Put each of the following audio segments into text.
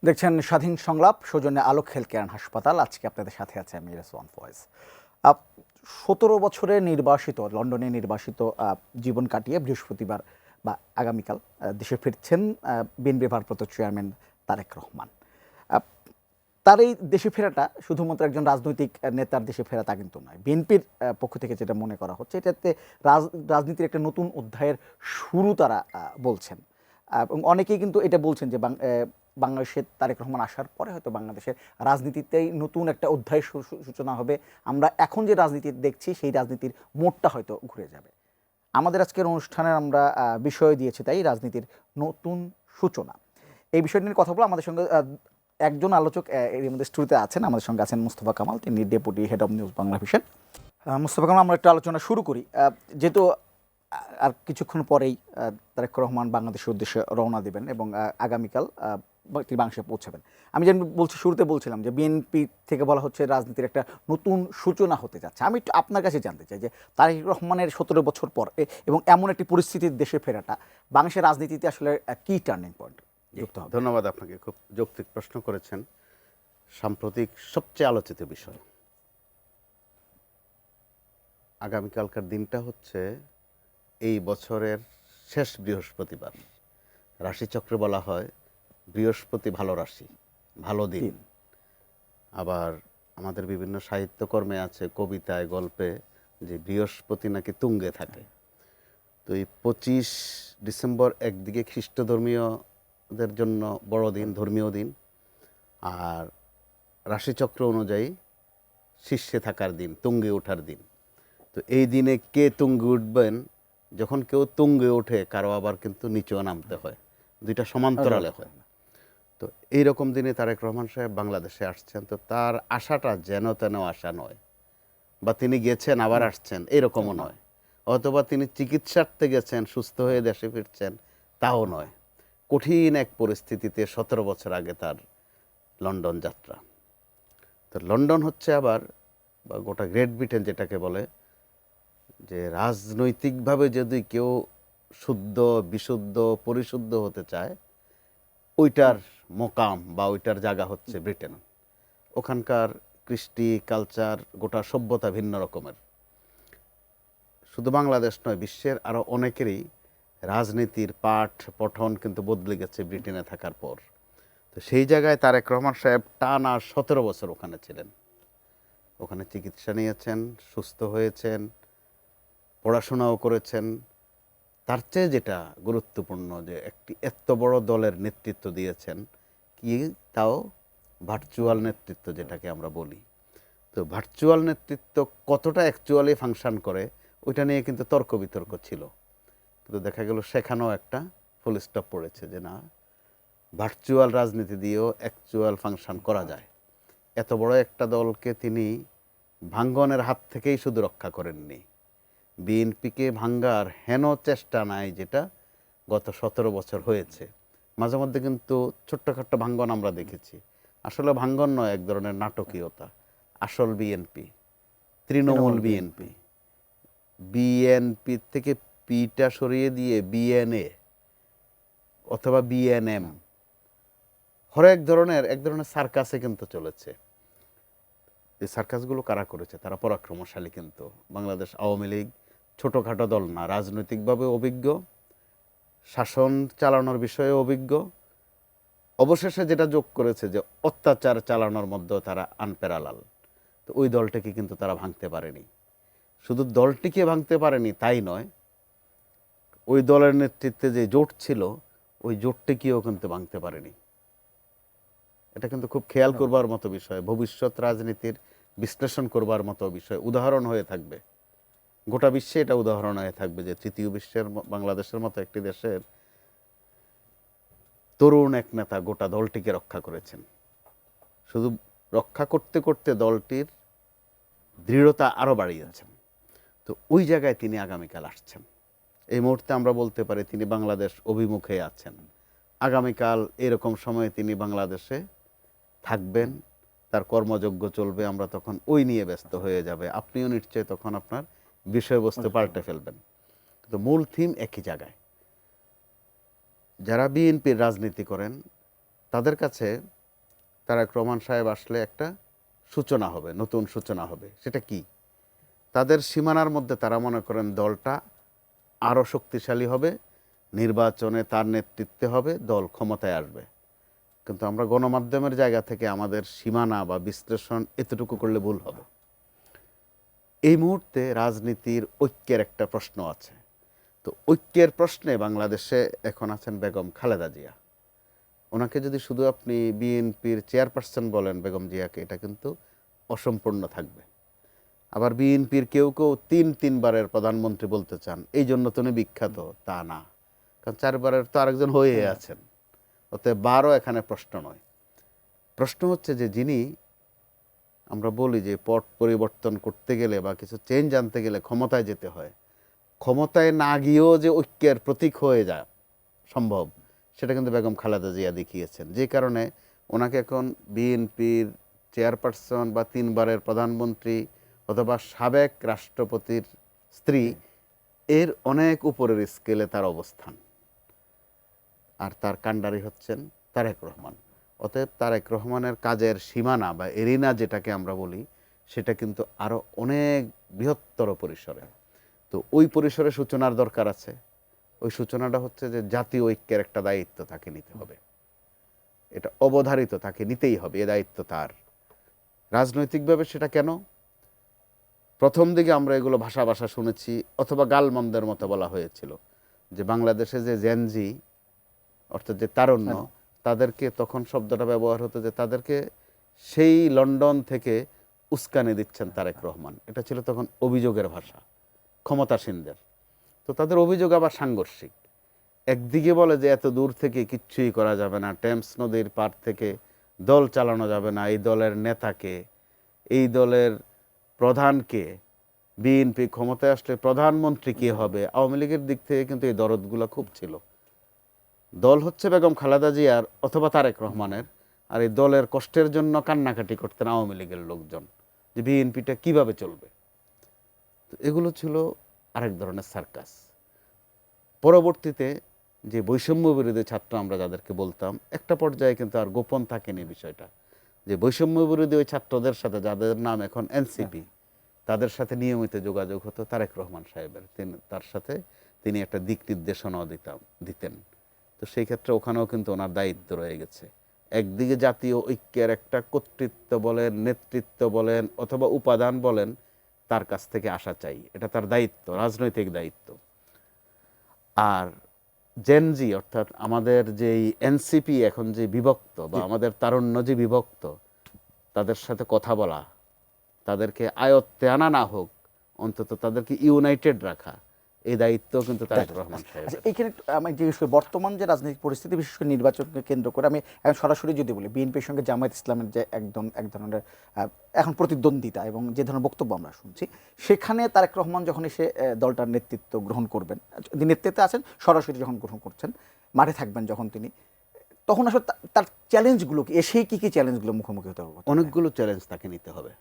দেখছেন স্বাধীন সংলাপ, সৌজন্যে আলোক হেলথ কেয়ার হাসপাতাল। আজকে আপনাদের সাথে আছে আমি রেসওয়ান ফয়েজ। 17 বছরে নির্বাসিত, লন্ডনে নির্বাসিত জীবন কাটিয়ে বৃহস্পতিবার বা আগামীকাল দেশে ফিরছেন বিএনপির ভারপ্রাপ্ত চেয়ারম্যান তারেক রহমান। আহ, তার এই দেশে ফেরাটা শুধুমাত্র একজন রাজনৈতিক নেতার দেশে ফেরা তা কিন্তু নয়। বিএনপির পক্ষ থেকে যেটা মনে করা হচ্ছে, এটাতে রাজনীতির একটা নতুন অধ্যায়ের শুরু তারা বলছেন। এবং অনেকেই কিন্তু এটা বলছেন যে বাংলাদেশে তারেক রহমান আসার পরে হয়তো বাংলাদেশের রাজনীতিতেই নতুন একটা অধ্যায়ের সূচনা হবে। আমরা এখন যে রাজনীতি দেখছি সেই রাজনীতির মোড়টা হয়তো ঘুরে যাবে। আমাদের আজকের অনুষ্ঠানে আমরা বিষয় দিয়েছি তাই রাজনীতির নতুন সূচনা। এই বিষয় নিয়ে কথা বলে আমাদের সঙ্গে একজন আলোচক এর মধ্যে স্টুডিওতে আছেন। আমাদের সঙ্গে আছেন মুস্তফা কামাল, তিনি deputy head of news Bangla vision. Mustafa Kamal, আমরা একটা আলোচনা শুরু করি। যেহেতু আর কিছুক্ষণ পরেই তারেক রহমান বাংলাদেশের উদ্দেশ্যে রওনা দেবেন এবং আগামীকাল তিনি বাংলাদেশে পৌঁছাবেন। আমি যেন শুরুতে বলছিলাম যে বিএনপি থেকে বলা হচ্ছে রাজনীতির একটা নতুন সূচনা হতে যাচ্ছে। আমি একটু আপনার কাছে জানতে চাই যে তারেক রহমানের 17 বছর পর এবং এমন একটি পরিস্থিতির দেশে ফেরাটা বাংলাদেশের রাজনীতিতে আসলে কি টার্নিং পয়েন্ট যুক্ত হবে? ধন্যবাদ আপনাকে, খুব যৌক্তিক প্রশ্ন করেছেন। সাম্প্রতিক সবচেয়ে আলোচিত বিষয়। আগামীকালকার দিনটা হচ্ছে এই বছরের শেষ বৃহস্পতিবার। রাশিচক্রে বলা হয় বৃহস্পতি ভালো রাশি, ভালো দিন। আবার আমাদের বিভিন্ন সাহিত্যকর্মে আছে, কবিতায়, গল্পে, যে বৃহস্পতি নাকি তুঙ্গে থাকে। তো এই 25 ডিসেম্বর একদিকে খ্রিস্ট ধর্মীয়দের জন্য বড় দিন, ধর্মীয় দিন, আর রাশিচক্র অনুযায়ী শীর্ষে থাকার দিন, তুঙ্গে ওঠার দিন। তো এই দিনে কে তুঙ্গে উঠবেন, যখন কেউ তুঙ্গে ওঠে কারো আবার কিন্তু নিচেও নামতে হয়, দুইটা সমান্তরালে হয়। তো এইরকম দিনে তারেক রহমান সাহেব বাংলাদেশে আসছেন। তো তার আশাটা যেন তেন আশা নয়, বা তিনি গেছেন আবার আসছেন এরকমও নয়, অথবা তিনি চিকিৎসার্থে গেছেন সুস্থ হয়ে দেশে ফিরছেন তাও নয়। কঠিন এক পরিস্থিতিতে 17 বছর আগে তার লন্ডন যাত্রা। তো লন্ডন হচ্ছে আবার, বা গোটা গ্রেট ব্রিটেন যেটাকে বলে, যে রাজনৈতিকভাবে যদি কেউ শুদ্ধ, বিশুদ্ধ, পরিশুদ্ধ হতে চায়, ওইটার মোকাম বা ওইটার জায়গা হচ্ছে ব্রিটেন। ওখানকার কৃষ্টি, কালচার, গোটা সভ্যতা ভিন্ন রকমের। শুধু বাংলাদেশ নয়, বিশ্বের আরও অনেকেরই রাজনীতির পাঠ পঠন কিন্তু বদলে গেছে ব্রিটেনে থাকার পর। তো সেই জায়গায় তারেক রহমান সাহেব টানা 17 বছর ওখানে ছিলেন। ওখানে চিকিৎসা নিয়েছেন, সুস্থ হয়েছেন, পড়াশোনাও করেছেন। তার চেয়ে যেটা গুরুত্বপূর্ণ, যে একটি এত বড় দলের নেতৃত্ব দিয়েছেন, কি তাও ভার্চুয়াল নেতৃত্ব যেটাকে আমরা বলি। তো ভার্চুয়াল নেতৃত্ব কতটা অ্যাকচুয়ালি ফাংশন করে ওইটা নিয়ে কিন্তু তর্ক বিতর্ক ছিল। কিন্তু দেখা গেল সেখানেও একটা ফুল স্টপ পড়েছে, যে না, ভার্চুয়াল রাজনীতি দিয়েও অ্যাকচুয়াল ফাংশন করা যায়। এত বড় একটা দলকে তিনি ভাঙ্গনের হাত থেকেই শুধু রক্ষা করেননি, বিএনপিকে ভাঙ্গার হেন চেষ্টা নাই যেটা গত 17 বছর হয়েছে। মাঝে মধ্যে কিন্তু ছোট্টখাট্ট ভাঙ্গন আমরা দেখেছি। আসলে ভাঙ্গন নয়, এক ধরনের নাটকীয়তা। আসল বিএনপি, তৃণমূল বিএনপি, বিএনপি থেকে পিটা সরিয়ে দিয়ে বিএনএ অথবা বিএনএম, এক ধরনের সার্কাসে কিন্তু চলেছে। এই সার্কাসগুলো কারা করেছে? তারা পরাক্রমশালী। কিন্তু বাংলাদেশ আওয়ামী লীগ ছোটোখাটো দল না, রাজনৈতিকভাবে অভিজ্ঞ, শাসন চালানোর বিষয়ে অভিজ্ঞ। অবশেষে যেটা যোগ করেছে, যে অত্যাচার চালানোর মধ্যেও তারা আনপ্যারালাল। তো ওই দলটাকে কিন্তু তারা ভাঙতে পারেনি। শুধু দলটিকে ভাঙতে পারেনি তাই নয়, ওই দলের নেতৃত্বে যে জোট ছিল ওই জোটটিকেও কিন্তু ভাঙতে পারেনি। এটা কিন্তু খুব খেয়াল করবার মতো বিষয়, ভবিষ্যৎ রাজনীতির বিশ্লেষণ করবার মতো বিষয়, উদাহরণ হয়ে থাকবে। গোটা বিশ্বে এটা উদাহরণ হয়ে থাকবে যে তৃতীয় বিশ্বের বাংলাদেশের মতো একটি দেশের তরুণ এক নেতা গোটা দলটিকে রক্ষা করেছেন। শুধু রক্ষা করতে করতে দলটির দৃঢ়তা আরও বাড়িয়েছেন। তো ওই জায়গায় তিনি আগামীকাল আসছেন। এই মুহূর্তে আমরা বলতে পারি তিনি বাংলাদেশ অভিমুখে আছেন। আগামীকাল এরকম সময়ে তিনি বাংলাদেশে থাকবেন, তার কর্মযজ্ঞ চলবে। আমরা তখন ওই নিয়ে ব্যস্ত হয়ে যাবে। আপনিও নিশ্চয়ই তখন আপনার বিষয়বস্তু পাল্টে ফেলবেন। তো মূল থিম একই জায়গায়। যারা বিএনপির রাজনীতি করেন তাদের কাছে তারেক রহমান সাহেব আসলে একটা সূচনা হবে, নতুন সূচনা হবে। সেটা কি? তাদের সীমানার মধ্যে তারা মনে করেন দলটা আরও শক্তিশালী হবে, নির্বাচনে তার নেতৃত্বে হবে, দল ক্ষমতায় আসবে। কিন্তু আমরা গণমাধ্যমের জায়গা থেকে আমাদের সীমানা বা বিশ্লেষণ এতটুকু করলে ভুল হবে। এই মুহূর্তে রাজনীতির ঐক্যের একটা প্রশ্ন আছে। তো ঐক্যের প্রশ্নে বাংলাদেশে এখন আছেন বেগম খালেদা জিয়া। ওনাকে যদি শুধু আপনি বিএনপির চেয়ারপারসন বলেন বেগম জিয়াকে, এটা কিন্তু অসম্পূর্ণ থাকবে। আবার বিএনপির কেউ কেউ তিনবারের প্রধানমন্ত্রী বলতে চান, এই জন্য তিনি বিখ্যাত, তা না। কারণ 4বারের তো আরেকজন হয়ে আছেন, অতএব 12 এখানে প্রশ্ন নয়। প্রশ্ন হচ্ছে যে যিনি, আমরা বলি যে পট পরিবর্তন করতে গেলে বা কিছু চেঞ্জ আনতে গেলে ক্ষমতায় যেতে হয়, ক্ষমতায় না গিয়েও যে ঐক্যের প্রতীক হয়ে যায় সম্ভব, সেটা কিন্তু বেগম খালেদা জিয়া দেখিয়েছেন। যে কারণে ওনাকে এখন বিএনপির চেয়ারপারসন বা 3বারের প্রধানমন্ত্রী অথবা সাবেক রাষ্ট্রপতির স্ত্রী, এর অনেক উপরের স্কেলে তার অবস্থান। আর তার কাণ্ডারি হচ্ছেন তারেক রহমান। অতএব তারেক রহমানের কাজের সীমানা বা এরিনা যেটাকে আমরা বলি, সেটা কিন্তু আরও অনেক বৃহত্তর পরিসরে। তো ওই পরিসরে সূচনার দরকার আছে। ওই সূচনাটা হচ্ছে যে জাতীয় ঐক্যের একটা দায়িত্ব তাকে নিতে হবে, এটা অবধারিত, তাকে নিতেই হবে, এ দায়িত্ব তার। রাজনৈতিকভাবে সেটা কেন? প্রথম দিকে আমরা এগুলো ভাষা শুনেছি, অথবা গালমন্দের মতো বলা হয়েছিল যে বাংলাদেশে যে জেনজি, অর্থাৎ যে তারুণ্য, তাদেরকে তখন শব্দটা ব্যবহার হতো যে তাদেরকে সেই লন্ডন থেকে উস্কানি দিচ্ছেন তারেক রহমান। এটা ছিল তখন অভিযোগের ভাষা ক্ষমতাসীনদের। তো তাদের অভিযোগ আবার সাংঘর্ষিক। একদিকে বলে যে এত দূর থেকে কিচ্ছুই করা যাবে না, টেমস নদীর পার থেকে দল চালানো যাবে না, এই দলের নেতাকে, এই দলের প্রধানকে, বিএনপি ক্ষমতায় আসলে প্রধানমন্ত্রী কে হবে। আওয়ামী লীগের দিক থেকে কিন্তু এই দরদগুলো খুব ছিল। দল হচ্ছে বেগম খালেদা জিয়ার অথবা তারেক রহমানের, আর এই দলের কষ্টের জন্য কান্নাকাটি করতেন আওয়ামী লীগের লোকজন, যে বিএনপিটা কিভাবে চলবে। তো এগুলো ছিল আরেক ধরনের সার্কাস। পরবর্তীতে যে বৈষম্য বিরোধী ছাত্র আমরা যাদেরকে বলতাম, একটা পর্যায়ে কিন্তু আর গোপন থাকেনি বিষয়টা, যে বৈষম্য বিরোধী ওই ছাত্রদের সাথে, যাদের নাম এখন এনসিপি, তাদের সাথে নিয়মিত যোগাযোগ হতো তারেক রহমান সাহেবের। তার সাথে তিনি একটা দিক নির্দেশনাও দিতেন। তো সেই ক্ষেত্রে ওখানেও কিন্তু ওনার দায়িত্ব রয়ে গেছে। একদিকে জাতীয় ঐক্যের একটা কর্তৃত্ব বলেন, নেতৃত্ব বলেন, অথবা উপাদান বলেন, তার কাছ থেকে আসা চাই, এটা তার দায়িত্ব, রাজনৈতিক দায়িত্ব। আর জেনজি, অর্থাৎ আমাদের যেই এনসিপি এখন যে বিভক্ত, বা আমাদের তারুণ্য যে বিভক্ত, তাদের সাথে কথা বলা, তাদেরকে আয়ত্তে আনা না হোক, অন্তত তাদেরকে ইউনাইটেড রাখা, এই দায়িত্ব কিন্তু তারেক রহমান সাহেব। আচ্ছা, এইখানে একটু আমি জিজ্ঞেস করি, বর্তমান যে রাজনৈতিক পরিস্থিতি, বিশেষ করে নির্বাচনকে কেন্দ্র করে, আমি এখন সরাসরি যদি বলি, বিএনপির সঙ্গে জামায়াত ইসলামের যে এক ধরনের এখন প্রতিদ্বন্দ্বিতা এবং যে ধরনের বক্তব্য আমরা শুনছি, সেখানে তারেক রহমান যখন এসে দলটার নেতৃত্ব গ্রহণ করবেন, নেতৃত্বে আছেন, সরাসরি যখন গ্রহণ করছেন, মাঠে থাকবেন যখন তিনি, তখন আসলে তার চ্যালেঞ্জগুলো কি, এসেই কি চ্যালেঞ্জগুলো মুখোমুখি হতে হবে? অনেকগুলো চ্যালেঞ্জ তাকে নিতে হবে।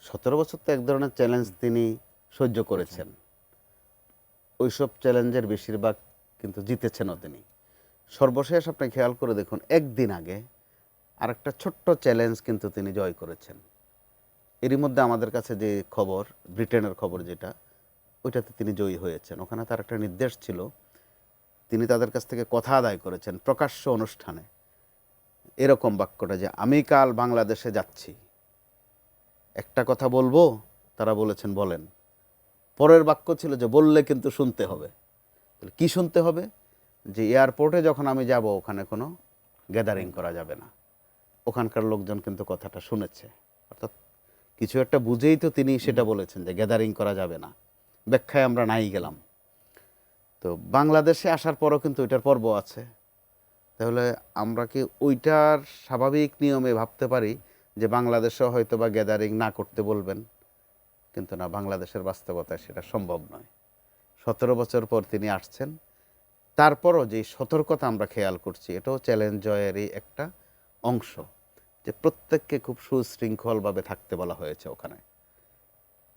17 বছর তো এক ধরনের চ্যালেঞ্জ তিনি সহ্য করেছেন। ওইসব চ্যালেঞ্জের বেশিরভাগ কিন্তু জিতেছেনও তিনি। সর্বশেষ আপনি খেয়াল করে দেখুন, একদিন আগে আরেকটা ছোট্ট চ্যালেঞ্জ কিন্তু তিনি জয় করেছেন। এরই মধ্যে আমাদের কাছে যে খবর, ব্রিটেনের খবর যেটা, ওইটাতে তিনি জয়ী হয়েছেন। ওখানে তার একটা নির্দেশ ছিল, তিনি তাদের কাছ থেকে কথা আদায় করেছেন প্রকাশ্য অনুষ্ঠানে, এরকম বাক্যটা যে আমি কাল বাংলাদেশে যাচ্ছি, একটা কথা বলবো, তারা বলেছেন বলেন। পরের বাক্য ছিল যে বললে কিন্তু শুনতে হবে। কি শুনতে হবে? যে এয়ারপোর্টে যখন আমি যাব, ওখানে কোনো গ্যাদারিং করা যাবে না। ওখানকার লোকজন কিন্তু কথাটা শুনেছে, অর্থাৎ কিছু একটা বুঝেই তো তিনি সেটা বলেছেন যে গ্যাদারিং করা যাবে না। ব্যাখ্যায় আমরা নাই গেলাম। তো বাংলাদেশে আসার পরও কিন্তু ওইটার পর্ব আছে। তাহলে আমরা কি ওইটার স্বাভাবিক নিয়মে ভাবতে পারি যে বাংলাদেশেও হয়তো বা গ্যাদারিং না করতে বলবেন? কিন্তু না, বাংলাদেশের বাস্তবতায় সেটা সম্ভব নয়। 17 বছর পর তিনি আসছেন, তারপরও যে সতর্কতা আমরা খেয়াল করছি, এটাও চ্যালেঞ্জ জয়েরই একটা অংশ, যে প্রত্যেককে খুব সুশৃঙ্খলভাবে থাকতে বলা হয়েছে। ওখানে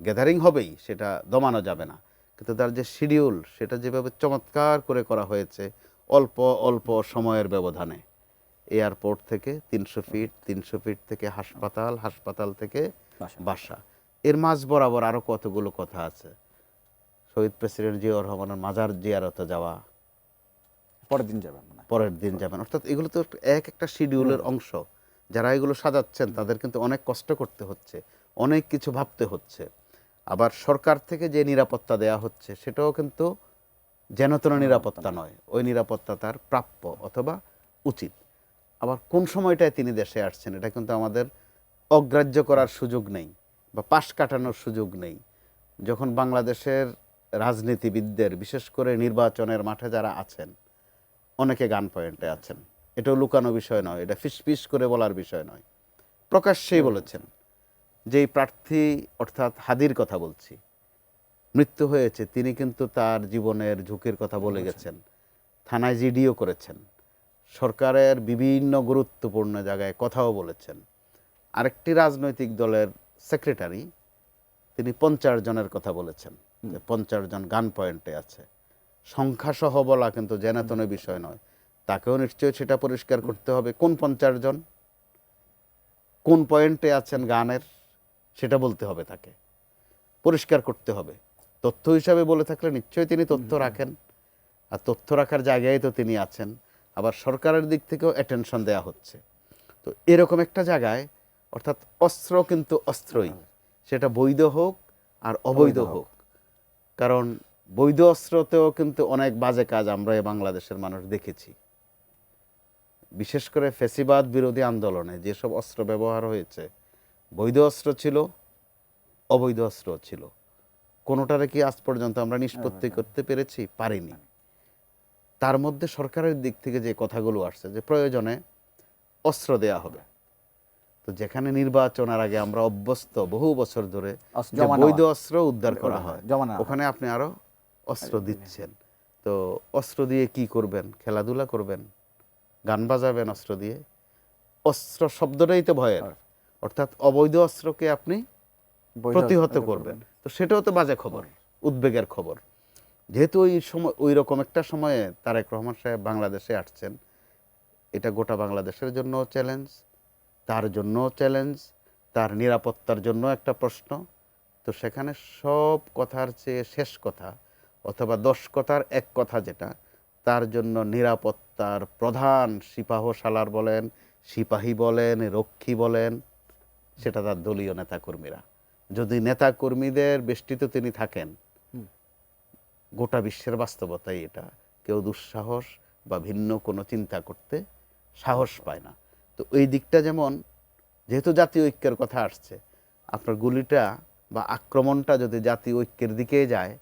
গ্যাদারিং হবেই, সেটা দমানো যাবে না, কিন্তু তার যে শিডিউল, সেটা যেভাবে চমৎকার করে করা হয়েছে, অল্প অল্প সময়ের ব্যবধানে এয়ারপোর্ট থেকে 300 ফিট, 300 ফিট থেকে হাসপাতাল, হাসপাতাল থেকে বাসা, এর মাঝ বরাবর আরও কতগুলো কথা আছে। শহীদ প্রেসিডেন্ট জিয়াউর রহমানের মাজার জিয়ারতে যাওয়া, পরের দিন যাবেন মনে হয়। পরের দিন যাবেন, অর্থাৎ এগুলো তো একটা শিডিউলের অংশ। যারা এগুলো সাজাচ্ছেন তাদের কিন্তু অনেক কষ্ট করতে হচ্ছে, অনেক কিছু ভাবতে হচ্ছে। আবার সরকার থেকে যে নিরাপত্তা দেয়া হচ্ছে সেটাও কিন্তু যেন তেন নিরাপত্তা নয়, ওই নিরাপত্তা তার প্রাপ্য অথবা উচিত। আবার কোন সময়টায় তিনি দেশে আসছেন এটা কিন্তু আমাদের অগ্রাহ্য করার সুযোগ নেই বা পাশ কাটানোর সুযোগ নেই। যখন বাংলাদেশের রাজনীতিবিদদের, বিশেষ করে নির্বাচনের মাঠে যারা আছেন, অনেকে গান পয়েন্টে আছেন, এটাও লুকানো বিষয় নয়, এটা ফিসফিস করে বলার বিষয় নয়, প্রকাশ্যেই বলেছেন। যেই প্রার্থী অর্থাৎ হাদির কথা বলছি, মৃত্যু হয়েছে, তিনি কিন্তু তার জীবনের ঝুঁকির কথা বলে গেছেন, থানায় জিডিও করেছেন, সরকারের বিভিন্ন গুরুত্বপূর্ণ জায়গায় কথাও বলেছেন। আরেকটি রাজনৈতিক দলের সেক্রেটারি তিনি 50 জনের কথা বলেছেন, যে 50 জন গান পয়েন্টে আছে। সংখ্যাসহ বলা কিন্তু জেনাতনে বিষয় নয়, তাকেও নিশ্চয়ই সেটা পরিষ্কার করতে হবে কোন 50 জন কোন পয়েন্টে আছেন গানের, সেটা বলতে হবে, তাকে পরিষ্কার করতে হবে। তথ্য হিসাবে বলে থাকলে নিশ্চয়ই তিনি তথ্য রাখেন, আর তথ্য রাখার জায়গায় তো তিনি আছেন। আবার সরকারের দিক থেকেও অ্যাটেনশন দেয়া হচ্ছে। তো এরকম একটা জায়গায়, অর্থাৎ অস্ত্র কিন্তু অস্ত্রই, সেটা বৈধ হোক আর অবৈধ হোক। কারণ বৈধ অস্ত্রতেও কিন্তু অনেক বাজে কাজ আমরা বাংলাদেশের মানুষ দেখেছি। বিশেষ করে ফ্যাসিবাদ বিরোধী আন্দোলনে যেসব অস্ত্র ব্যবহার হয়েছে, বৈধ অস্ত্র ছিল, অবৈধ অস্ত্র ছিল। কোনোটারে কি আজ পর্যন্ত আমরা নিষ্পত্তি করতে পেরেছি? পারিনি। তার মধ্যে সরকারের দিক থেকে যে কথাগুলো আসছে যে প্রয়োজনে অস্ত্র দেয়া হবে, তো যেখানে নির্বাচনের আগে আমরা অভ্যস্ত বহু বছর ধরে যে বৈধ অস্ত্র উদ্ধার করা হয়, ওখানে আপনি আরো অস্ত্র দিচ্ছেন। তো অস্ত্র দিয়ে কি করবেন? খেলাধুলা করবেন, গান বাজাবেন অস্ত্র দিয়ে? অস্ত্র শব্দটাই তো ভয়ের, অর্থাৎ অবৈধ অস্ত্রকে আপনি প্রতিহত করবেন। তো সেটাও তো বাজে খবর, উদ্বেগের খবর। যেহেতু ওই সময় ওই রকম একটা সময়ে তারেক রহমান সাহেব বাংলাদেশে আসছেন, এটা গোটা বাংলাদেশের জন্য চ্যালেঞ্জ, তার জন্য চ্যালেঞ্জ, তার নিরাপত্তার জন্য একটা প্রশ্ন। তো সেখানে সব কথার চেয়ে শেষ কথা অথবা 10 কথার এক কথা যেটা, তার জন্য নিরাপত্তার প্রধান সিপাহসালার বলেন, সিপাহী বলেন, রক্ষী বলেন, সেটা তার দলীয় নেতাকর্মীরা। যদি নেতাকর্মীদের বেষ্টিত তিনি থাকেন, গোটা বিশ্বের বাস্তবতাই এটা, কেউ দুঃসাহস বা ভিন্ন কোনো চিন্তা করতে সাহস পায় না। তো এই দিকটা যেমন, যেহেতু জাতীয় ঐক্যের কথা আসছে, আপনার গুলিটা বা আক্রমণটা যদি জাতীয় ঐক্যের দিকে যায়,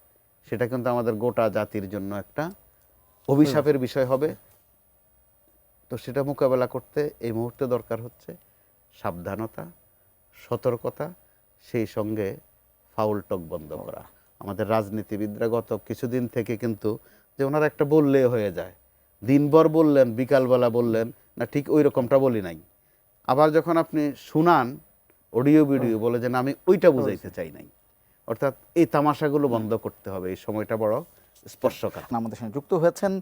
সেটা কিন্তু আমাদের গোটা জাতির জন্য একটা অভিশাপের বিষয় হবে। তো সেটা মোকাবেলা করতে এই মুহূর্তে দরকার হচ্ছে সাবধানতা, সতর্কতা, সেই সঙ্গে ফাউল টক বন্ধ করা। আমাদের রাজনীতিবিদরা গত কিছুদিন থেকে কিন্তু, যে ওনারা একটা বললে হয়ে যায়, দিনভর বললেন, বিকালবেলা বললেন না, ঠিক ওই রকমটা বলি নাই। আবার যখন আপনি শুনান অডিও ভিডিও, বলে যে না আমি ওইটা বুঝাইতে চাই নাই। অর্থাৎ এই তামাশাগুলো বন্ধ করতে হবে, এই সময়টা বড় স্পর্শকাতর। আমাদের সঙ্গে যুক্ত হয়েছেন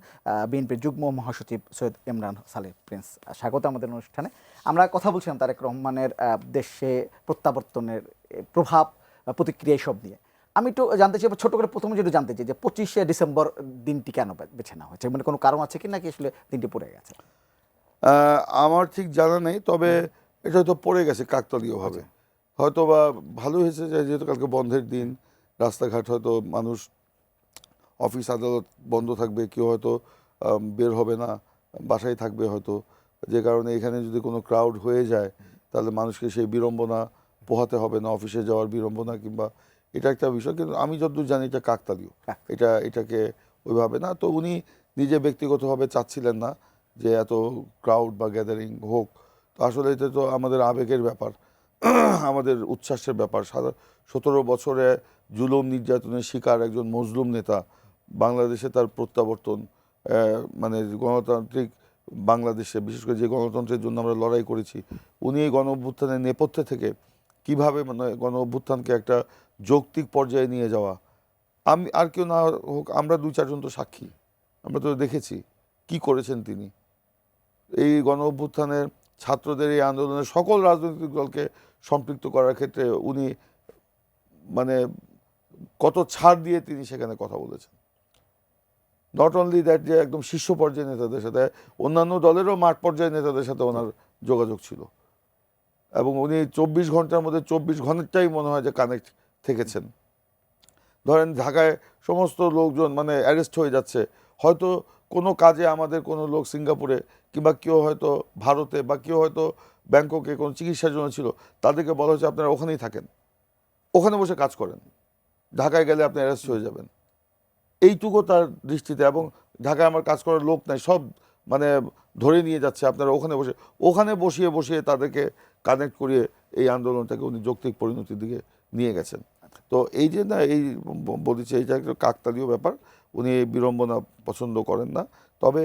বিএনপির যুগ্ম মহাসচিব সৈয়দ ইমরান সালেহ প্রিন্স। স্বাগত আমাদের অনুষ্ঠানে। আমরা কথা বলছিলাম তারেক রহমানের দেশে প্রত্যাবর্তনের প্রভাব, প্রতিক্রিয়া সব নিয়ে। আমি একটু জানতে চাই, ছোট করে প্রথমে যেটা জানতে চাই, যে 25শে ডিসেম্বর দিনটি কেন বেছে নেওয়া হয়েছে, মানে কোনো কারণ আছে কি, নাকি আসলে দিনটি পড়ে গেছে? আমার ঠিক জানা নেই, তবে এটা হয়তো পড়ে গেছে কাকতালীয়ভাবে। হয়তো বা ভালো হয়েছে যে যেহেতু কালকে বন্ধের দিন, রাস্তাঘাট হয়তো মানুষ, অফিস আদালত বন্ধ থাকবে, কেউ হয়তো বের হবে না, বাসায় থাকবে হয়তো, যে কারণে এখানে যদি কোনো ক্রাউড হয়ে যায় তাহলে মানুষকে সেই বিড়ম্বনা পোহাতে হবে না, অফিসে যাওয়ার বিড়ম্বনা, কিংবা এটা একটা বিষয়। কিন্তু আমি যতদূর জানি এটা কাকতালীয়, এটাকে ওইভাবে না। তো উনি নিজে ব্যক্তিগতভাবে চাচ্ছিলেন না যে এত ক্রাউড বা গ্যাদারিং হোক। তো আসলে এটা তো আমাদের আবেগের ব্যাপার, আমাদের উচ্ছ্বাসের ব্যাপার। 17 বছরে জুলুম নির্যাতনের শিকার একজন মজলুম নেতা, বাংলাদেশে তার প্রত্যাবর্তন, মানে গণতান্ত্রিক বাংলাদেশে, বিশেষ করে যে গণতন্ত্রের জন্য আমরা লড়াই করেছি, উনি এই গণ অভ্যুত্থানের নেপথ্যে থেকে কীভাবে মানে গণ অভ্যুত্থানকে একটা যৌক্তিক পর্যায়ে নিয়ে যাওয়া, আমি আর কেউ না হোক, আমরা 2-4 জন তো সাক্ষী, আমরা তো দেখেছি কি করেছেন তিনি। এই গণ অভ্যুত্থানের ছাত্রদের এই আন্দোলনের সকল রাজনৈতিক দলকে সম্পৃক্ত করার ক্ষেত্রে উনি মানে কত ছাড় দিয়ে তিনি সেখানে কথা বলেছেন। নট অনলি দ্যাট, যে একদম শীর্ষ পর্যায়ের নেতাদের সাথে, অন্যান্য দলেরও মাঠ পর্যায়ের নেতাদের সাথে ওনার যোগাযোগ ছিল, এবং উনি 24 ঘন্টার মধ্যে 24 ঘন্টাই মনে হয় যে কানেক্ট থেকেছেন। ধরেন ঢাকায় সমস্ত লোকজন মানে অ্যারেস্ট হয়ে যাচ্ছে, হয়তো কোনো কাজে আমাদের কোনো লোক সিঙ্গাপুরে, কিংবা কেউ হয়তো ভারতে, বা কেউ হয়তো ব্যাংককে কোনো চিকিৎসার জন্য ছিল, তাদেরকে বলা হচ্ছে আপনারা ওখানেই থাকেন, ওখানে বসে কাজ করেন, ঢাকায় গেলে আপনি অ্যারেস্ট হয়ে যাবেন। এইটুকু তার দৃষ্টিতে, এবং ঢাকায় আমার কাজ করার লোক নাই, সব মানে ধরে নিয়ে যাচ্ছে, আপনারা ওখানে বসিয়ে বসিয়ে তাদেরকে কানেক্ট করিয়ে এই আন্দোলনটাকে উনি যৌক্তিক পরিণতির দিকে নিয়ে গেছেন। তো এই যে না, এই বলেছে এইটা একটা কাকতালীয় ব্যাপার, উনি এই বিড়ম্বনা পছন্দ করেন না। তবে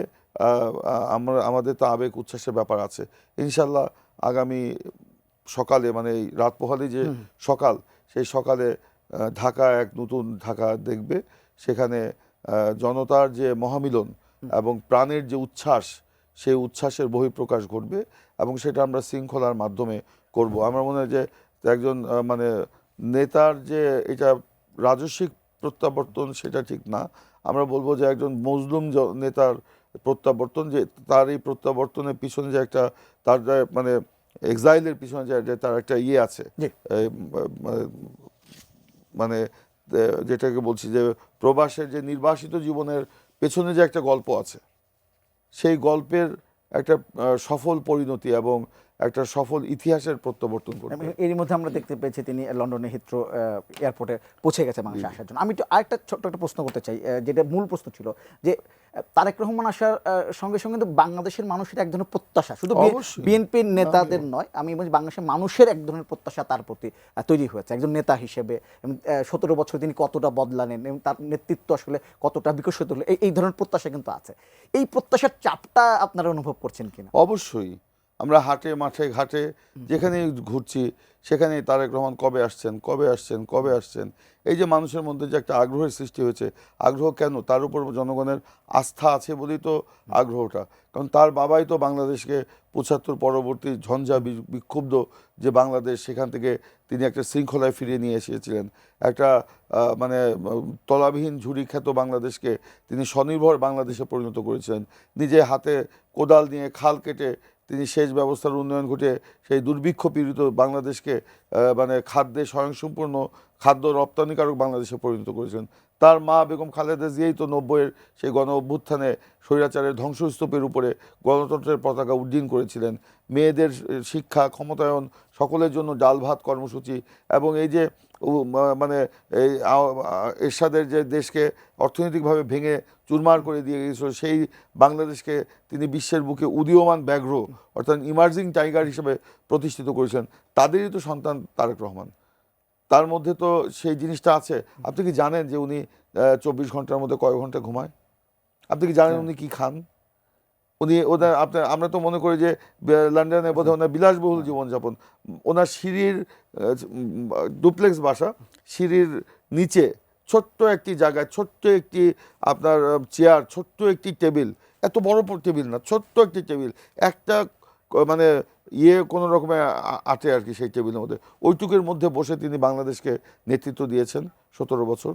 আমাদের তো আবেগ উচ্ছ্বাসের ব্যাপার আছে। ইনশাল্লাহ আগামী সকালে, মানে এই রাত পোহালে যে সকাল, সেই সকালে ঢাকা এক নতুন ঢাকা দেখবে। সেখানে জনতার যে মহামিলন এবং প্রাণের যে উচ্ছ্বাস, সেই উচ্ছ্বাসের বহিঃপ্রকাশ ঘটবে, এবং সেটা আমরা শৃঙ্খলার মাধ্যমে করব। আমার মনে হয় যে একজন মানে নেতার যে এটা রাজস্বিক প্রত্যাবর্তন, সেটা ঠিক না। আমরা বলবো যে একজন মজলুম নেতার প্রত্যাবর্তন, যে তার এই প্রত্যাবর্তনের পিছনে যে একটা তার মানে এক্সাইলের পিছনে যে তার একটা ইয়ে আছে, মানে যেটাকে বলছি যে প্রবাসের যে নির্বাসিত জীবনের পেছনে যে একটা গল্প আছে, সেই গল্পের একটা সফল পরিণতি এবং একটা সফল ইতিহাসের প্রত্যাবর্তন করবে। এর মধ্যে আমরা দেখতে পেয়েছি তিনি লন্ডনে হিথ্রো এয়ারপোর্টে পৌঁছে গেছে বাংলাদেশে আসার জন্য। আমি একটু আরেকটা ছোট্ট একটা প্রশ্ন করতে চাই, যেটা মূল প্রশ্ন ছিল যে তারেক রহমান আসার সঙ্গে সঙ্গে কিন্তু বাংলাদেশের মানুষের এক ধরনের প্রত্যাশা, শুধু বিএনপির নেতাদের নয়, আমি বলছি বাংলাদেশের মানুষের এক ধরনের প্রত্যাশা তার প্রতি তৈরি হয়েছে একজন নেতা হিসেবে। 17 বছর তিনি কতটা বদলানেন এবং তার নেতৃত্ব আসলে কতটা বিকশিত হলো, এই ধরনের প্রত্যাশা কিন্তু আছে। এই প্রত্যাশার চাপটা আপনারা অনুভব করছেন কিনা? অবশ্যই। আমরা হাটে মাঠে ঘাটে যেখানেই ঘুরছি, সেখানেই তারেক রহমান কবে আসছেন, কবে আসছেন, কবে আসছেন। এই যে মানুষের মধ্যে যে একটা আগ্রহের সৃষ্টি হয়েছে, আগ্রহ কেন? তার উপর জনগণের আস্থা আছে বলেই তো আগ্রহটা। কারণ তার বাবাই তো বাংলাদেশকে 75 পরবর্তী ঝঞ্ঝা বিক্ষুব্ধ যে বাংলাদেশ, সেখান থেকে তিনি একটা শৃঙ্খলায় ফিরিয়ে নিয়ে এসেছিলেন। একটা মানে তলাবিহীন ঝুড়ি খ্যাত বাংলাদেশকে তিনি স্বনির্ভর বাংলাদেশে পরিণত করেছিলেন। নিজে হাতে কোদাল নিয়ে খাল কেটে তিনি সেচ ব্যবস্থার উন্নয়ন ঘটিয়ে সেই দুর্ভিক্ষ পীড়িত বাংলাদেশকে মানে খাদ্যে স্বয়ংসম্পূর্ণ খাদ্য রপ্তানিকারক বাংলাদেশে পরিণত করেছেন। তার মা বেগম খালেদা জিয়াই তো 90-এর সেই গণ অভ্যুত্থানে স্বৈরাচারের ধ্বংসস্তূপের উপরে গণতন্ত্রের পতাকা উড্ডীন করেছিলেন। মেয়েদের শিক্ষা, ক্ষমতায়ন, সকলের জন্য ডাল ভাত কর্মসূচি, এবং এই যে মানে এই এরশাদের যে দেশকে অর্থনৈতিকভাবে ভেঙে চুরমার করে দিয়ে গিয়েছিল, সেই বাংলাদেশকে তিনি বিশ্বের বুকে উদীয়মান ব্যাঘ্র অর্থাৎ ইমার্জিং টাইগার হিসেবে প্রতিষ্ঠিত করেছেন। তাদেরই তো সন্তান তারেক রহমান। তার মধ্যে তো সেই জিনিসটা আছে। আপনি কি জানেন যে উনি 24 ঘন্টার মধ্যে কয় ঘন্টা ঘুমায়? আপনি কি জানেন উনি কি খান? উনি ওদের আমরা তো মনে করি যে লন্ডনে বোধহয় ওনার বিলাসবহুল জীবনযাপন। ওনার সিঁড়ির ডুপ্লেক্স বাসা, সিঁড়ির নিচে ছোট্ট একটি জায়গায় ছোট্ট একটি আপনার চেয়ার, ছোট্ট একটি টেবিল, এত বড় টেবিল না, ছোট্ট একটি টেবিল, একটা মানে কোনো রকমে আটে আর কি সেই টেবিলের মধ্যে, ওইটুকের মধ্যে বসে তিনি বাংলাদেশকে নেতৃত্ব দিয়েছেন 17 বছর।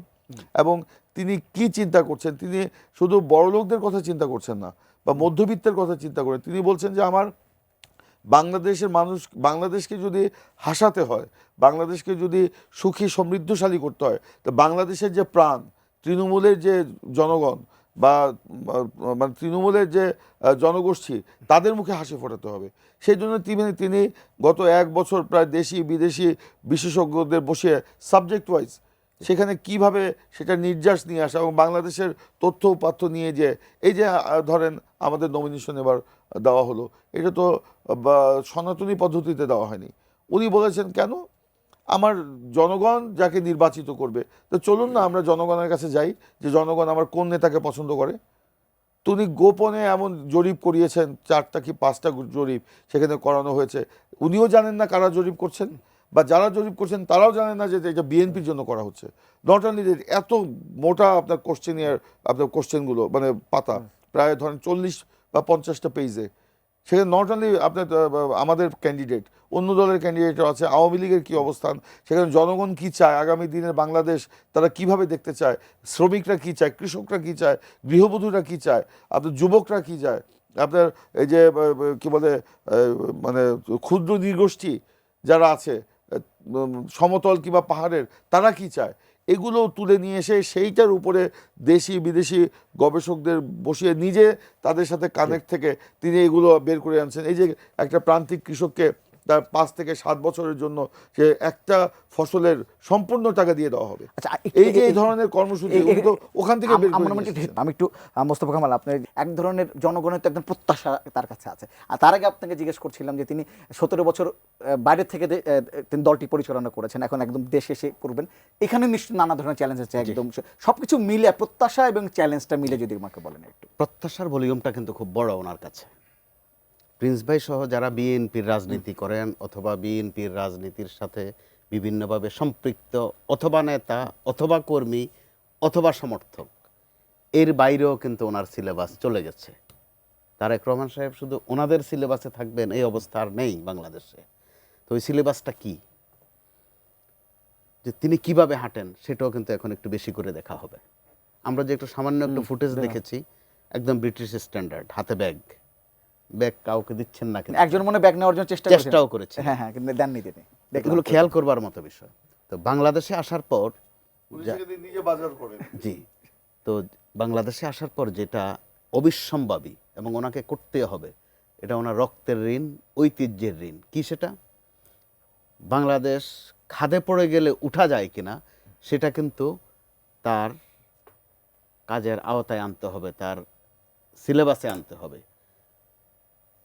এবং তিনি কি চিন্তা করছেন? তিনি শুধু বড়লোকদের কথা চিন্তা করছেন না, বা মধ্যবিত্তের কথা চিন্তা করেন। তিনি বলছেন যে আমার বাংলাদেশের মানুষ, বাংলাদেশকে যদি হাসাতে হয়, বাংলাদেশকে যদি সুখী সমৃদ্ধশালী করতে হয়, তো বাংলাদেশের যে প্রাণ, তৃণমূলের যে জনগণ বা মানে তৃণমূলের যে জনগোষ্ঠী, তাদের মুখে হাসি ফোটাতে হবে। সেই জন্য তিনি গত 1 বছর প্রায় দেশি বিদেশি বিশেষজ্ঞদের বসিয়ে সাবজেক্ট ওয়াইজ সেখানে কিভাবে সেটা নির্যাস নিয়ে আসা, এবং বাংলাদেশের তথ্য উপাত্ত নিয়ে যে এই যে ধরেন আমাদের নমিনেশন এবার দেওয়া হলো, এটা তো সনাতনী পদ্ধতিতে দেওয়া হয়নি। উনি বলেছেন কেন? আমার জনগণ যাকে নির্বাচিত করবে, তো চলুন না আমরা জনগণের কাছে যাই যে জনগণ আমার কোন নেতাকে পছন্দ করে। তিনি গোপনে এমন জরিপ করিয়েছেন, 4টা কি 5টা জরিপ সেখানে করানো হয়েছে। উনিও জানেন না কারা জরিপ করছেন, বা যারা জরিপ করছেন তারাও জানেন না যে এটা বিএনপির জন্য করা হচ্ছে। নট অনলি এত মোটা আপনার কোশ্চেনিয়ার, আপনার কোশ্চেনগুলো মানে পাতা, প্রায় ধরেন 40 বা 50টা পেজে। সেখানে নট অনলি আপনার আমাদের ক্যান্ডিডেট, অন্য দলের ক্যান্ডিডেটও আছে, আওয়ামী লীগের কী অবস্থান, সেখানে জনগণ কি চায়, আগামী দিনের বাংলাদেশ তারা কিভাবে দেখতে চায়, শ্রমিকরা কি চায়, কৃষকরা কি চায়, গৃহবধূরা কি চায়, আপনার যুবকরা কি চায়, আপনার এই যে কি বলে মানে ক্ষুদ্র নৃগোষ্ঠী যারা আছে সমতল কিংবা পাহাড়ের, তারা কি চায়, এগুলো তুলে নিয়ে এসে সেইটার উপরে দেশি বিদেশি গবেষকদের বসিয়ে নিজে তাদের সাথে কানেক্ট থেকে তিনি এগুলো বের করে আনছেন। এই যে একটা প্রান্তিক কৃষককে তার 5 থেকে 7 বছরের জন্য সে একটা ফসলের সম্পূর্ণ টাকা দিয়ে দেওয়া হবে। আচ্ছা, এই যে এই ধরনের কর্মসূচি এগুলো তো ওখান থেকে বের করে নিয়ে এসেছে। আমি একটু মোস্তফা কামাল, আপনার এক ধরনের জনগণের তো একদম প্রত্যাশা তার কাছে আছে। আর তার আগে আপনাকে জিজ্ঞেস করছিলাম যে তিনি 17 বছর বাইরে থেকে তিনি দলটি পরিচালনা করেছেন, এখন একদম দেশে এসে করবেন, এখানে নিশ্চয়ই নানা ধরনের চ্যালেঞ্জ আছে, একদম সবকিছু মিলে প্রত্যাশা এবং চ্যালেঞ্জটা মিলে যদি আমাকে বলেন একটু। প্রত্যাশার ভলিউমটা কিন্তু খুব বড় ওনার কাছে। প্রিন্স ভাই সহ যারা বিএনপির রাজনীতি করেন অথবা বিএনপির রাজনীতির সাথে বিভিন্নভাবে সম্পৃক্ত অথবা নেতা অথবা কর্মী অথবা সমর্থক, এর বাইরেও কিন্তু ওনার সিলেবাস চলে গেছে। তারেক রহমান সাহেব শুধু ওনাদের সিলেবাসে থাকবেন এই অবস্থা আর নেই বাংলাদেশে। তো ওই সিলেবাসটা কি, যে তিনি কিভাবে হাঁটেন, সেটাও কিন্তু এখন একটু বেশি করে দেখা হবে। আমরা যে একটু সামান্য একটু ফুটেজ দেখেছি, একদম ব্রিটিশ স্ট্যান্ডার্ড, হাতে ব্যাগ কাউকে দিচ্ছেন না, কিন্তু একজন মনে ব্যাগ নেওয়ার জন্য চেষ্টাও করেছে। হ্যাঁ হ্যাঁ, কিন্তু দেননি তিনি। এগুলো খেয়াল করবার মতো বিষয়। তো বাংলাদেশে আসার পর নিজে বাজার করেন। জি, তো বাংলাদেশে আসার পর যেটা অবিসম্ভাবী এবং ওনাকে করতে হবে, এটা ওনার রক্তের ঋণ, ঐতিহ্যের ঋণ। কি সেটা? বাংলাদেশ খাদে পড়ে গেলে উঠা যায় কিনা সেটা কিন্তু তার কাজের আওতায় আনতে হবে, তার সিলেবাসে আনতে হবে।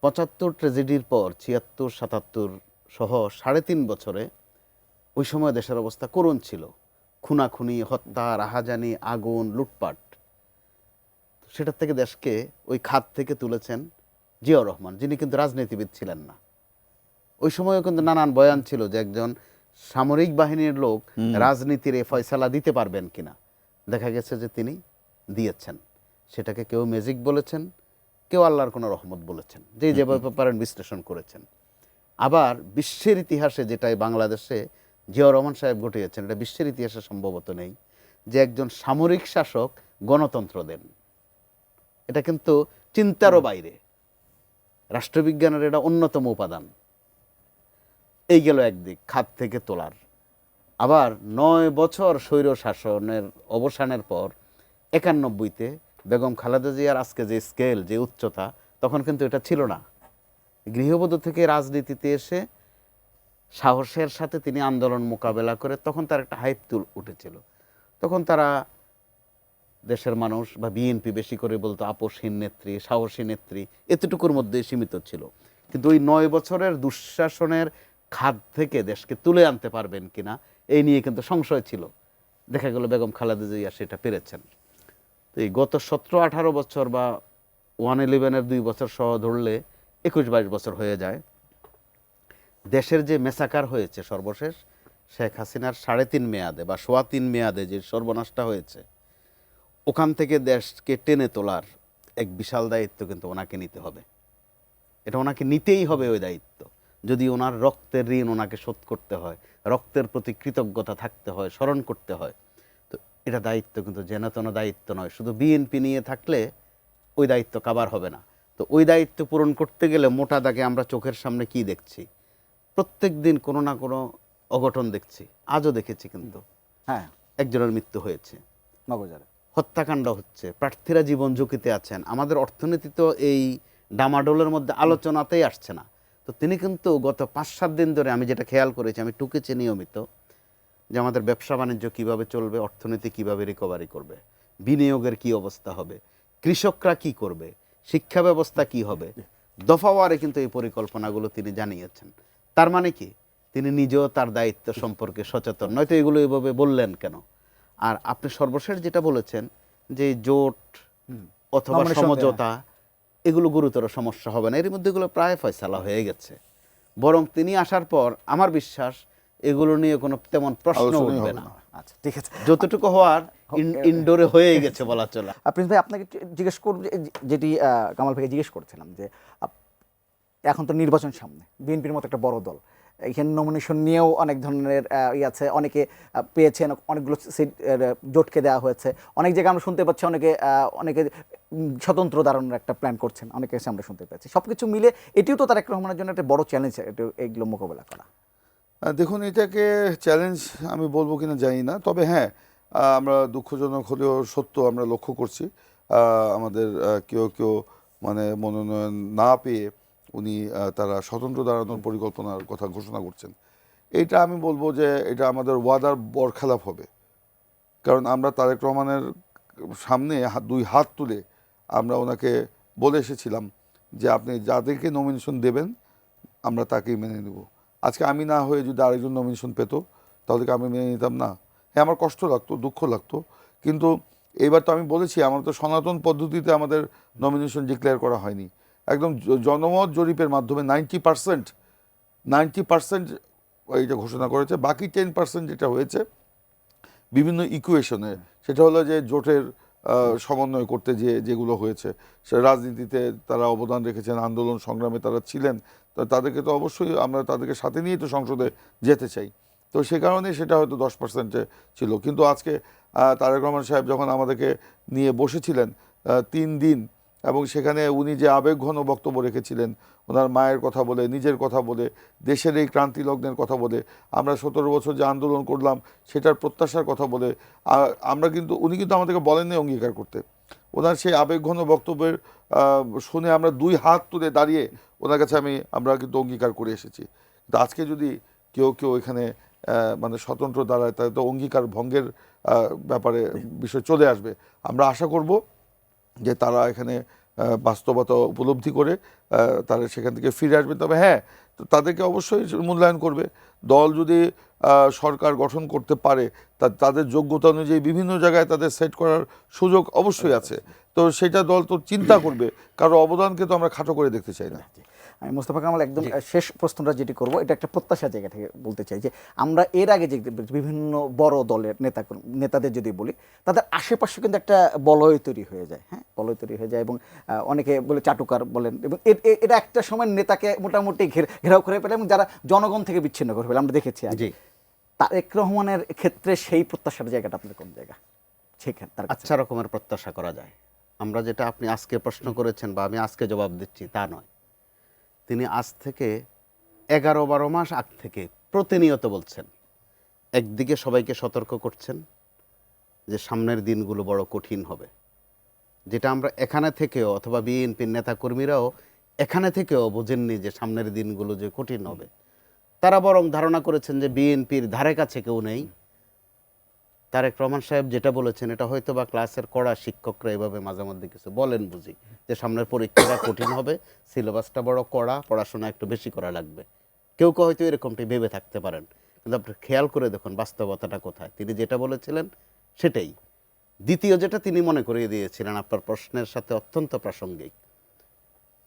75 ট্র্যাজেডির পর 76, 77 সহ 3.5 বছরে ওই সময় দেশের অবস্থা করুণ ছিল। খুনাখুনি, হত্যা, রাহাজানি, আগুন, লুটপাট। সেটার থেকে দেশকে ওই খাত থেকে তুলেছেন জিয়াউর রহমান, যিনি কিন্তু রাজনীতিবিদ ছিলেন না। ওই সময়ও কিন্তু নানান বয়ান ছিল যে একজন সামরিক বাহিনীর লোক রাজনীতির এ ফয়সালা দিতে পারবেন কিনা। দেখা গেছে যে তিনি দিয়েছেন। সেটাকে কেউ ম্যাজিক বলেছেন, কেউ আল্লাহর কোনো রহমত বলেছেন, যেভাবে পারেন বিশ্লেষণ করেছেন। আবার বিশ্বের ইতিহাসে যেটাই বাংলাদেশে জিয়াউর রহমান সাহেব ঘটিয়েছেন, এটা বিশ্বের ইতিহাসে সম্ভবত নেই যে একজন সামরিক শাসক গণতন্ত্র দেন। এটা কিন্তু চিন্তারও বাইরে। রাষ্ট্রবিজ্ঞানের এটা অন্যতম উপাদান। এই গেল একদিক, খাত থেকে তোলার। আবার 9 বছর স্বৈর শাসনের অবসানের পর 91-তে বেগম খালেদা জিয়ার আজকে যে স্কেল, যে উচ্চতা, তখন কিন্তু এটা ছিল না। গৃহবধূ থেকে রাজনীতিতে এসে সাহসের সাথে তিনি আন্দোলন মোকাবেলা করে তখন তার একটা হাইপ উঠেছিল। তখন তারা দেশের মানুষ বা বিএনপি বেশি করে বলতো আপোষহীন নেত্রী, সাহসী নেত্রী, এতটুকুর মধ্যে সীমিত ছিল। কিন্তু ওই 9 বছরের দুঃশাসনের খাদ থেকে দেশকে তুলে আনতে পারবেন কিনা এই নিয়ে কিন্তু সংশয় ছিল। দেখা গেল বেগম খালেদা জিয়া সেটা পেরেছেন। তো এই গত 17-18 বছর বা 111-এর 2 বছর সহ ধরলে 21-22 বছর হয়ে যায়। দেশের যে মেসাকার হয়েছে সর্বশেষ শেখ হাসিনার 3.5 মেয়াদে বা 3.25 মেয়াদে যে সর্বনাশটা হয়েছে, ওখান থেকে দেশকে টেনে তোলার এক বিশাল দায়িত্ব কিন্তু ওনাকে নিতে হবে। এটা ওনাকে নিতেই হবে ওই দায়িত্ব। যদি ওনার রক্তের ঋণ ওনাকে শোধ করতে হয়, রক্তের প্রতি কৃতজ্ঞতা থাকতে হয়, স্মরণ করতে হয়, তো এটা দায়িত্ব কিন্তু যেন তেন দায়িত্ব নয়। শুধু বিএনপি নিয়ে থাকলে ওই দায়িত্ব কাভার হবে না। তো ওই দায়িত্ব পূরণ করতে গেলে মোটা দাগে আমরা চোখের সামনে কি দেখছি? প্রত্যেক দিন কোনো না কোনো অঘটন দেখছি। আজও দেখেছি কিন্তু হ্যাঁ, একজনের মৃত্যু হয়েছে, মগজারে হত্যাকাণ্ড হচ্ছে, প্রার্থীরা জীবন ঝুঁকিতে আছেন। আমাদের অর্থনীতি তো এই ডামাডোলের মধ্যে আলোচনাতেই আসছে না। তো তিনি কিন্তু গত 5-7 দিন ধরে আমি যেটা খেয়াল করেছি, আমি টুকেছি নিয়মিত, যে আমাদের ব্যবসা বাণিজ্য কীভাবে চলবে, অর্থনীতি কীভাবে রিকভারি করবে, বিনিয়োগের কি অবস্থা হবে, কৃষকরা কি করবে, শিক্ষা ব্যবস্থা কি হবে, দফাওয়ারে কিন্তু এই পরিকল্পনাগুলো তিনি জানিয়েছেন। তার মানে কি তিনি নিজেও তার দায়িত্ব সম্পর্কে সচেতন, নয়তো এগুলো এভাবে বললেন কেন? আর আপনি সর্বশেষ যেটা বলেছেন যে জোট অথবা সমঝোতা, এগুলো গুরুতর সমস্যা হবে না, এর মধ্যে এগুলো প্রায় ফয়সালা হয়ে গেছে। বরং তিনি আসার পর আমার বিশ্বাস এগুলো নিয়ে কোনো তেমন প্রশ্ন আলোচনাই উঠবে হবে না। না। আচ্ছা ঠিক আছে। যতটুকু হওয়ার ইনডোরে হয়ে গেছে বলা চলে। প্রিন্স ভাই আপনাকে জিজ্ঞেস করব যেটি কামাল ভাইকে জিজ্ঞেস করছিলাম যে এখন তো নির্বাচন সামনে, বিএনপির মতো একটা বড় দল, এখানে নমিনেশন নিয়েও অনেক ধরনের আছে, অনেকে পেয়েছেন, অনেকগুলো সিট জোটকে দেওয়া হয়েছে, অনেক জায়গায় আমরা শুনতে পাচ্ছি অনেকে অনেকে স্বতন্ত্র দাঁড়ানোর একটা প্ল্যান করছেন, অনেকে এসে আমরা শুনতে পাচ্ছি। সব কিছু মিলে এটিও তো তারেক রহমানের জন্য একটা বড় চ্যালেঞ্জ, এগুলো মোকাবেলা করা। দেখুন, এটাকে চ্যালেঞ্জ আমি বলবো কিনা জানি না, তবে হ্যাঁ, আমরা দুঃখজনক হলেও সত্য আমরা লক্ষ্য করছি আমাদের কেউ কেউ মানে মনোনয়ন না পেয়ে উনি তারা স্বতন্ত্র দাঁড়ানোর পরিকল্পনার কথা ঘোষণা করছেন। এটা আমি বলবো যে এটা আমাদের ওয়াদার বরখেলাপ হবে, কারণ আমরা তারেক রহমানের সামনে দুই হাত তুলে আমরা ওনাকে বলে এসেছিলাম যে আপনি যাদেরকে নমিনেশন দেবেন আমরা তাকেই মেনে নেব। আজকে আমি না হয়ে যদি আরেকজন নমিনেশন পেত তাহলে কি আমি মেনে নিতাম না? হ্যাঁ, আমার কষ্ট লাগতো, দুঃখ লাগতো, কিন্তু এইবার তো আমি বলেছি আমার তো সনাতন পদ্ধতিতে আমাদের নমিনেশন ডিক্লেয়ার করা হয়নি, একদম জনমত জরিপের মাধ্যমে 90% এইটা ঘোষণা করেছে। বাকি 10% যেটা হয়েছে বিভিন্ন ইকুয়েশনে, সেটা হলো যে জোটের সমন্বয় করতে যেগুলো হয়েছে, সে রাজনীতিতে তারা অবদান রেখেছেন, আন্দোলন সংগ্রামে তারা ছিলেন, তো তাদেরকে তো অবশ্যই আমরা তাদেরকে সাথে নিয়েই তো সংসদে যেতে চাই। তো সে কারণে সেটা হয়তো 10% ছিল। কিন্তু আজকে তারেক রহমান সাহেব যখন আমাদেরকে নিয়ে বসেছিলেন 3 দিন, এবং সেখানে উনি যে আবেগঘন বক্তব্য রেখেছিলেন, ওনার মায়ের কথা বলে, নিজের কথা বলে, দেশের এই ক্রান্তি লগ্নের কথা বলে, আমরা 17 বছর যে আন্দোলন করলাম সেটার প্রত্যাশার কথা বলে, আমরা কিন্তু উনি কিন্তু আমাদেরকে বলেননি অঙ্গীকার করতে। ওনার সেই আবেগঘন বক্তব্যের শুনে আমরা দুই হাত তুলে দাঁড়িয়ে ওনার কাছে আমরা কিন্তু অঙ্গীকার করে এসেছি। কিন্তু আজকে যদি কেউ এখানে মানে স্বতন্ত্র দাঁড়ায়, তাহলে তো অঙ্গীকার ভঙ্গের ব্যাপারে বিষয় চলে আসবে। আমরা আশা করব যে তারা এখানে বাস্তবতা উপলব্ধি করে তারা সেখান থেকে ফিরে আসবে। তবে হ্যাঁ, তো তাদেরকে অবশ্যই মূল্যায়ন করবে। দল যদি সরকার গঠন করতে পারে, তাদের যোগ্যতা অনুযায়ী বিভিন্ন জায়গায় তাদের সেট করার সুযোগ অবশ্যই আছে। তো সেটা দল তো চিন্তা করবে, কারো অবদানকে তো আমরা খাটো করে দেখতে চাই না। আমি মোস্তফা কামাল একদম শেষ প্রশ্নটা যেটি করব, এটা একটা প্রত্যাশার জায়গা থেকে বলতে চাই যে আমরা এর আগে যে বিভিন্ন বড় দলের নেতাদের যদি বলি, তাদের আশেপাশে কিন্তু একটা বলয় তৈরি হয়ে যায়, হ্যাঁ, বলয় তৈরি হয়ে যায়, এবং অনেকে বলে চাটুকার বলেন, এবং এটা একটা সময় নেতাকে মোটামুটি ঘেরাও করে ফেলে এবং যারা জনগণ থেকে বিচ্ছিন্ন করে ফেলে, আমরা দেখেছি আগে। তারেক রহমানের ক্ষেত্রে সেই প্রত্যাশার জায়গাটা আপনার কোন জায়গা? আচ্ছা রকমের প্রত্যাশা করা যায়। আমরা যেটা আপনি আজকে প্রশ্ন করেছেন বা আমি আজকে জবাব দিচ্ছি তা নয়। তিনি আজ থেকে 11-12 মাস আগ থেকে প্রতিনিয়ত বলছেন, একদিকে সবাইকে সতর্ক করছেন যে সামনের দিনগুলো বড় কঠিন হবে, যেটা আমরা এখানে থেকেও অথবা বিএনপির নেতাকর্মীরাও এখানে থেকেও বোঝেননি যে সামনের দিনগুলো যে কঠিন হবে। তারা বরং ধারণা করেছেন যে বিএনপির ধারে কাছে কেউ নেই। তারেক রহমান সাহেব যেটা বলেছেন এটা হয়তো বা ক্লাসের কড়া শিক্ষকরা এভাবে মাঝে মধ্যে কিছু বলেন বুঝি, যে সামনের পরীক্ষাটা কঠিন হবে, সিলেবাসটা বড় কড়া, পড়াশোনা একটু বেশি করা লাগবে। কেউ হয়তো এরকমটাই ভেবে থাকতে পারেন, কিন্তু আপনি খেয়াল করে দেখুন বাস্তবতাটা কোথায়। তিনি যেটা বলেছিলেন সেটাই। দ্বিতীয় যেটা তিনি মনে করিয়ে দিয়েছিলেন, আপনার প্রশ্নের সাথে অত্যন্ত প্রাসঙ্গিক,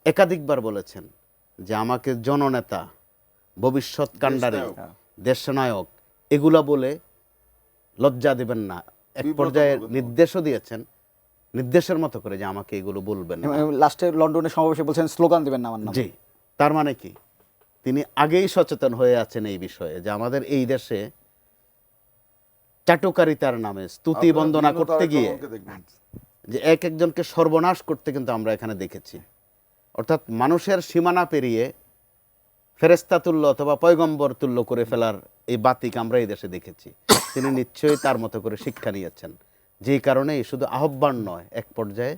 একাধিকবার বলেছেন যে আমাকে জননেতা, ভবিষ্যৎ কাণ্ডারি, দেশনায়ক এগুলা বলে লজ্জা দেবেন না। এক পর্যায়ে নির্দেশও দিয়েছেন, নির্দেশের মতো করে, যে আমাকে এগুলো বলবেন না। লাস্টে লন্ডনে সমাবেশে বলছেন স্লোগান দেবেন না আমার নামে। জি, তার মানে কি তিনি আগেই সচেতন হয়ে আছেন এই বিষয়ে, যে আমাদের এই দেশে চাটুকারিতার নামে স্তুতি বন্দনা করতে গিয়ে যে একজনকে সর্বনাশ করতে কিন্তু আমরা এখানে দেখেছি। অর্থাৎ মানুষের সীমানা পেরিয়ে ফেরেশতা তুল্য অথবা পয়গম্বর তুল্য করে ফেলার এই বাতিক আমরা এই দেশে দেখেছি। তিনি নিশ্চয়ই তার মতো করে শিক্ষা নিয়েছেন, যেই কারণে শুধু আহ্বান নয়, এক পর্যায়ে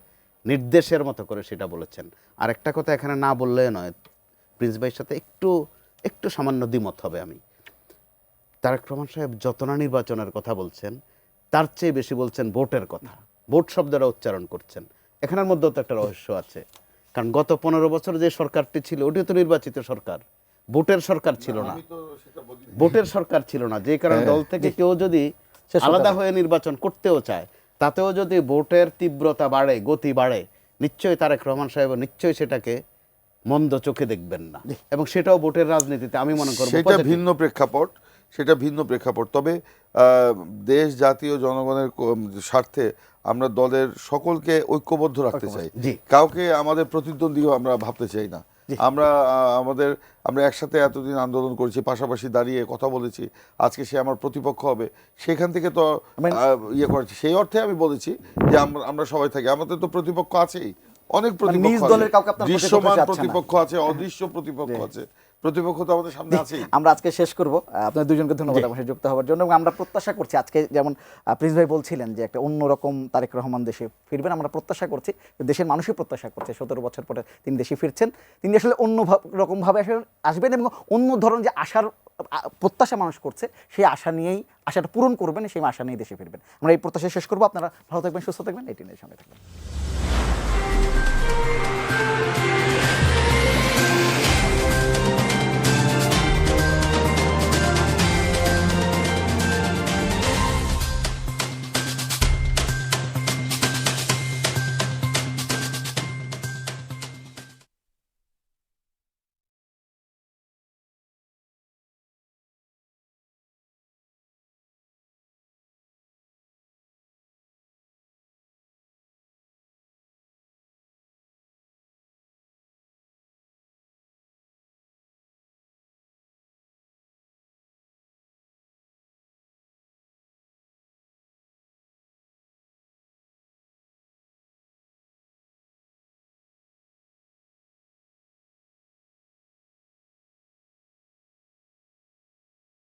নির্দেশের মতো করে সেটা বলেছেন। আর একটা কথা এখানে না বললে নয়, প্রিন্স ভাইয়ের সাথে একটু সামান্য দ্বিমত হবে আমি। তারেক রহমান সাহেব যত না নির্বাচনের কথা বলছেন, তার চেয়ে বেশি বলছেন ভোটের কথা। ভোট শব্দটা উচ্চারণ করছেন, এখানের মধ্যেও তো একটা রহস্য আছে। কারণ গত 15 বছর যে সরকারটি ছিল ওটিও তো নির্বাচিত সরকার, ভোটের সরকার ছিল না, ভোটের সরকার ছিল না। যে কারণে দল থেকে কেউ যদি আলাদা হয়ে নির্বাচন করতেও চায়, তাতেও যদি ভোটের তীব্রতা বাড়ে, গতি বাড়ে, নিশ্চয়ই তারেক রহমান সাহেব নিশ্চয়ই সেটাকে মন্দ চোখে দেখবেন না। এবং সেটাও ভোটের রাজনীতিতে আমি মনে করব সেটা ভিন্ন প্রেক্ষাপট, সেটা ভিন্ন প্রেক্ষাপট। তবে দেশ জাতীয় জনগণের স্বার্থে আমরা দলের সকলকে ঐক্যবদ্ধ রাখতে চাই, জি। কাউকে আমাদের প্রতিদ্বন্দ্বীও আমরা ভাবতে চাই না। আমরা আমরা একসাথে এতদিন আন্দোলন করেছি, পাশাপাশি দাঁড়িয়ে কথা বলেছি, আজকে সে আমার প্রতিপক্ষ হবে, সেখান থেকে তো ইয়ে করেছি। সেই অর্থে আমি বলেছি যে আমরা সবাই থাকি, আমাদের তো প্রতিপক্ষ আছেই, অনেক প্রতিপক্ষ নিজ আছে, দলের কাউকে আপনার প্রতিপক্ষ দৃশ্যমান চাচ্ছেন না। প্রতিপক্ষ আছে, অদৃশ্য প্রতিপক্ষ আছে, প্রতিপক্ষ তো আমাদের সামনে আছেই। আমরা আজকে শেষ করব। আপনাদের দুজনকে ধন্যবাদ আমার সাথে যুক্ত হওয়ার জন্য, এবং আমরা প্রত্যাশা করছি আজকে যেমন প্রিন্স ভাই বলছিলেন যে একটা অন্যরকম তারেক রহমান দেশে ফিরবেন, আমরা প্রত্যাশা করছি, দেশের মানুষই প্রত্যাশা করছে 17 বছর পরে তিনি দেশে ফিরছেন, তিনি আসলে অন্য রকমভাবে আসবেন এবং অন্য ধরনের যে আশার প্রত্যাশা মানুষ করছে সেই আশা নিয়েই, আশাটা পূরণ করবেন, সেই আশা নিয়েই দেশে ফিরবেন। আমরা এই প্রত্যাশা শেষ করবো। আপনারা ভালো থাকবেন, সুস্থ থাকবেন, এই টিনের সঙ্গে থাকবেন।